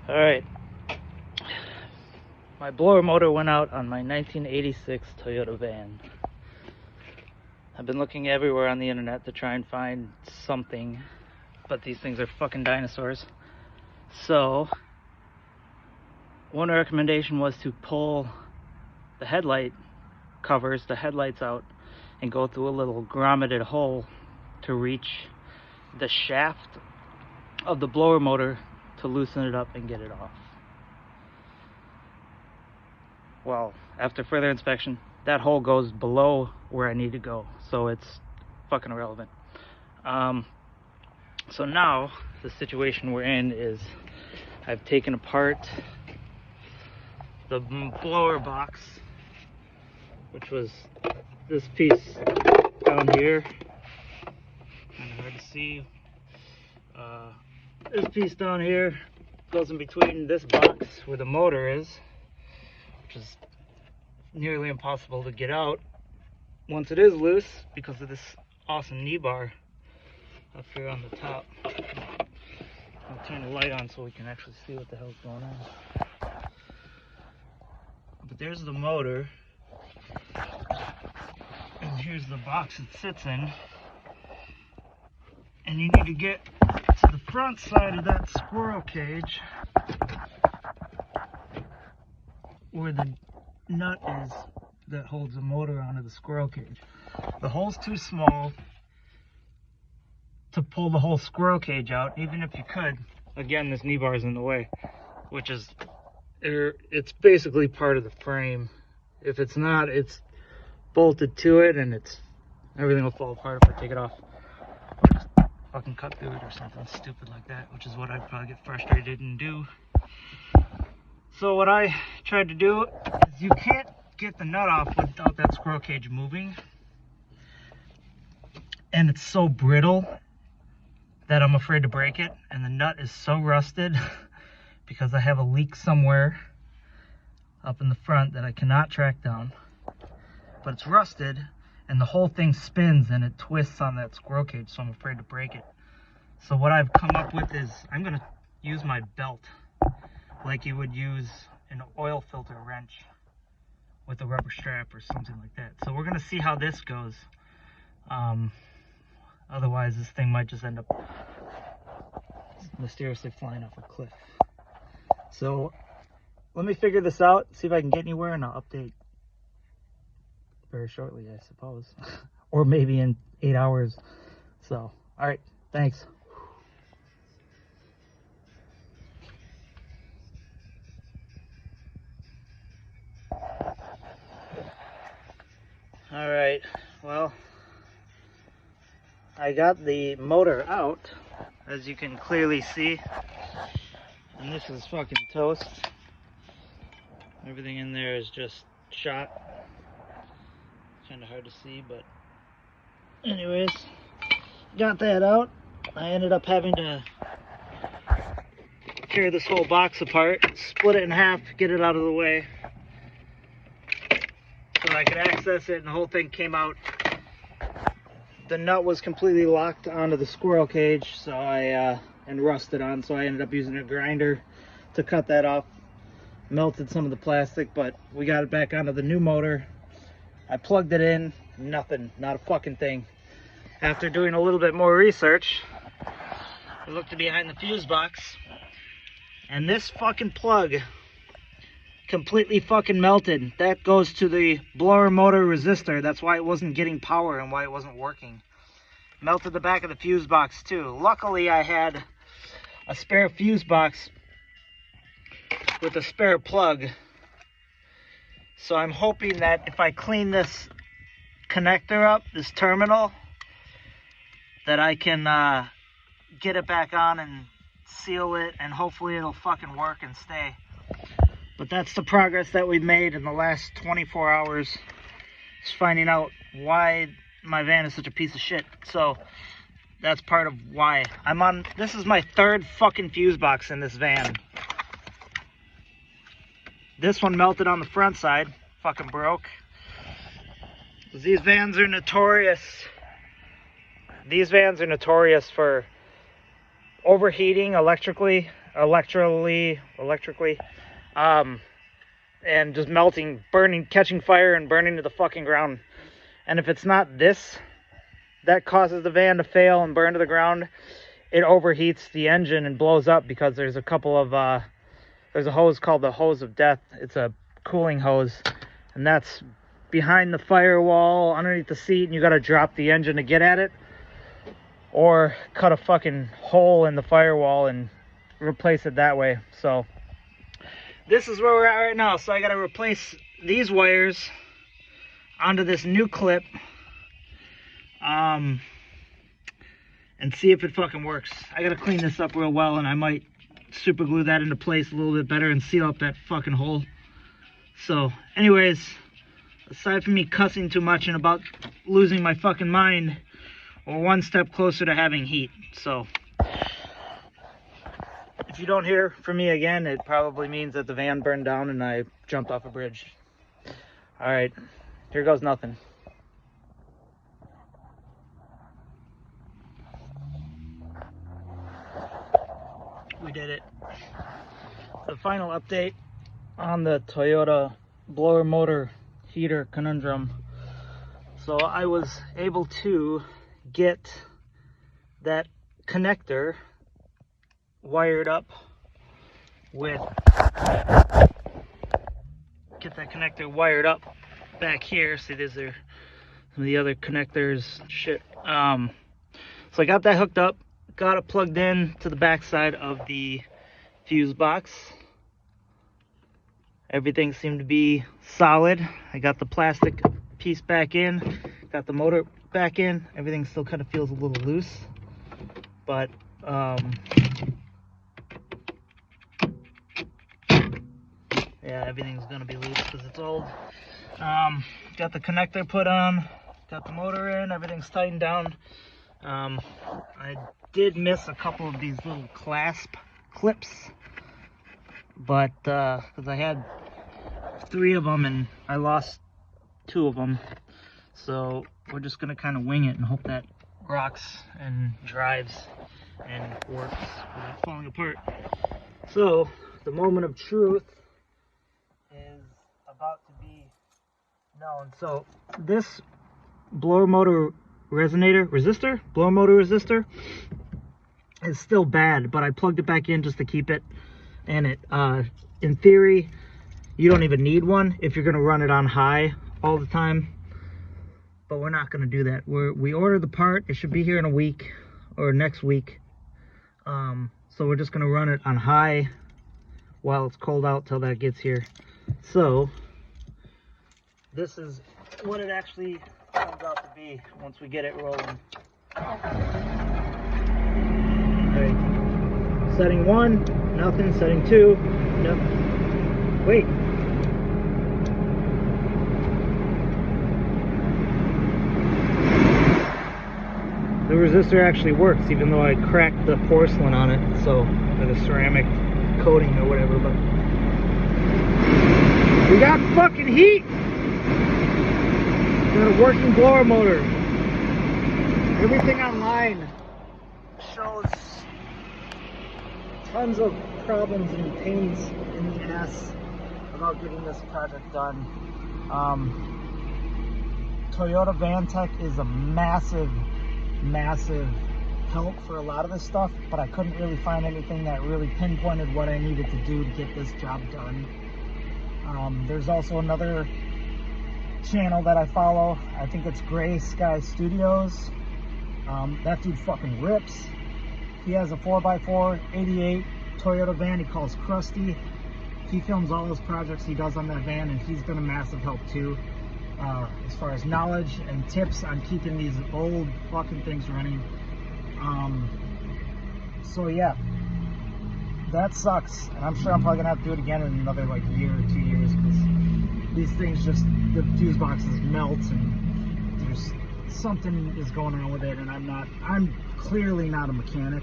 Alright, my blower motor went out on my 1986 Toyota van. I've been looking everywhere on the internet to try and find something, but these things are fucking dinosaurs. So, one recommendation was to pull the headlight covers, the headlights out, and go through a little grommeted hole to reach the shaft of the blower motor to loosen it up and get it off. Well, after further inspection, that hole goes below where I need to go, so it's fucking irrelevant. So now the situation we're in is I've taken apart the blower box, which was this piece down here, kind of hard to see. This piece down here goes in between this box where the motor is, which is nearly impossible to get out once it is loose because of this awesome knee bar up here on the top. I'll turn the light on so we can actually see what the hell's going on. But there's the motor, and here's the box it sits in, and you need to get to the front side of that squirrel cage where the nut is that holds the motor onto the squirrel cage. The hole's too small to pull the whole squirrel cage out, even if you could. Again, this knee bar is in the way, which is, it's basically part of the frame. If it's not, it's bolted to it, and everything will fall apart if I take it off. Or just fucking cut through it or something stupid like that, which is what I'd probably get frustrated and do. So what I tried to do is, you can't get the nut off without that squirrel cage moving, and it's so brittle that I'm afraid to break it, and the nut is so rusted because I have a leak somewhere up in the front that I cannot track down, but it's rusted, and the whole thing spins and it twists on that squirrel cage, so I'm afraid to break it. So what I've come up with is I'm gonna use my belt like you would use an oil filter wrench with a rubber strap or something like that. So we're gonna see how this goes. Otherwise this thing might just end up mysteriously flying off a cliff. So let me figure this out, see if I can get anywhere, and I'll update very shortly, I suppose. Or maybe in 8 hours. So, alright, thanks. Alright, well, I got the motor out, as you can clearly see, and this is fucking toast. Everything in there is just shot. Kind of hard to see, but anyways, got that out. I ended up having to tear this whole box apart, split it in half, get it out of the way so I could access it, and the whole thing came out. The nut was completely locked onto the squirrel cage, so and rusted on, so I ended up using a grinder to cut that off. Melted some of the plastic, but we got it back onto the new motor. I plugged it in, nothing, not a fucking thing. After doing a little bit more research, I looked behind the fuse box, and this fucking plug completely fucking melted. That goes to the blower motor resistor. That's why it wasn't getting power and why it wasn't working. Melted the back of the fuse box too. Luckily I had a spare fuse box with a spare plug, so I'm hoping that if I clean this connector up, this terminal, that I can get it back on and seal it, and hopefully it'll fucking work and stay. But that's the progress that we've made in the last 24 hours, is finding out why my van is such a piece of shit. So that's part of why I'm on. This is my third fucking fuse box in this van. This one melted on the front side, fucking broke. These vans are notorious. These vans are notorious for overheating electrically electrically, and just melting, burning, catching fire and burning to the fucking ground. And if it's not this that causes the van to fail and burn to the ground, it overheats the engine and blows up because there's a couple of there's a hose called the hose of death. It's a cooling hose, and that's behind the firewall underneath the seat, and you got to drop the engine to get at it, or cut a fucking hole in the firewall and replace it that way. So this is where we're at right now. So I got to replace these wires onto this new clip, and see if it fucking works. I got to clean this up real well, and I might super glue that into place a little bit better and seal up that fucking hole. So anyways, aside from me cussing too much and about losing my fucking mind, we're one step closer to having heat. So if you don't hear from me again, it probably means that the van burned down and I jumped off a bridge. All right, here goes nothing. We did it. The final update on the Toyota blower motor heater conundrum. So I was able to get that connector wired up with, back here. See, these are some of the other connectors, shit. So I got that hooked up, got it plugged in to the back side of the fuse box. Everything seemed to be solid. I got the plastic piece back in, got the motor back in. Everything still kind of feels a little loose, but yeah, everything's gonna be loose because it's old. Got the connector put on, got the motor in, everything's tightened down. I did miss a couple of these little clasp clips, but because I had 3 of them and I lost 2 of them, so we're just gonna kind of wing it and hope that rocks and drives and works without falling apart. So the moment of truth is about to be known. So this blower motor resistor is still bad, but I plugged it back in just to keep it. And it in theory, you don't even need one if you're going to run it on high all the time, but we're not going to do that. We ordered the part. It should be here in a week or next week. So we're just going to run it on high while it's cold out till that gets here. So this is what it actually comes out to be once we get it rolling. Okay. Setting 1, nothing. Setting 2, nothing. Wait. The resistor actually works, even though I cracked the porcelain on it, so, or the ceramic coating or whatever, but we got fucking heat! Got a working blower motor. Everything online shows tons of problems and pains in the ass about getting this project done. Toyota VanTech is a massive help for a lot of this stuff, but I couldn't really find anything that really pinpointed what I needed to do to get this job done. There's also another channel that I follow. I think it's Gray Sky Studios. That dude fucking rips. He has a 4x4 88 Toyota van he calls Krusty. He films all his projects he does on that van, and he's been a massive help too, as far as knowledge and tips on keeping these old fucking things running. So yeah, that sucks, and I'm sure I'm probably gonna have to do it again in another like year or 2 years, because these things just, the fuse boxes melt and there's something is going on with it, and I'm clearly not a mechanic.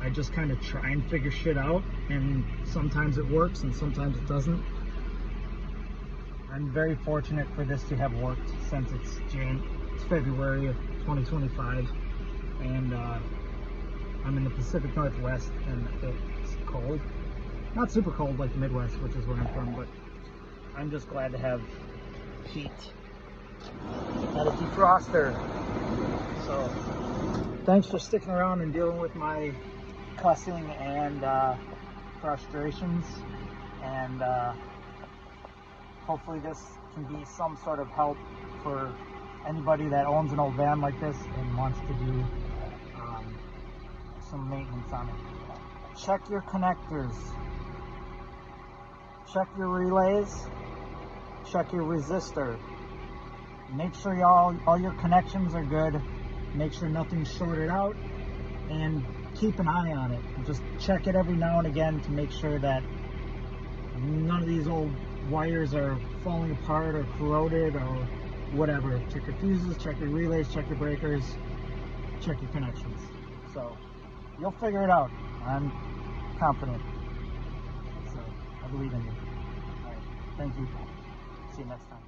I just kind of try and figure shit out, and sometimes it works and sometimes it doesn't. I'm very fortunate for this to have worked since it's February of 2025, and I'm in the Pacific Northwest and it's cold. Not super cold like the Midwest, which is where I'm from, but I'm just glad to have heat and a defroster. So thanks for sticking around and dealing with my cussing and frustrations, and hopefully this can be some sort of help for anybody that owns an old van like this and wants to do some maintenance on it. Check your connectors, check your relays, check your resistor. Make sure all your connections are good. Make sure nothing's shorted out, and keep an eye on it. Just check it every now and again to make sure that none of these old wires are falling apart or corroded or whatever. Check your fuses, check your relays, check your breakers, check your connections. So you'll figure it out. I'm confident. So I believe in you. All right. Thank you. See you next time.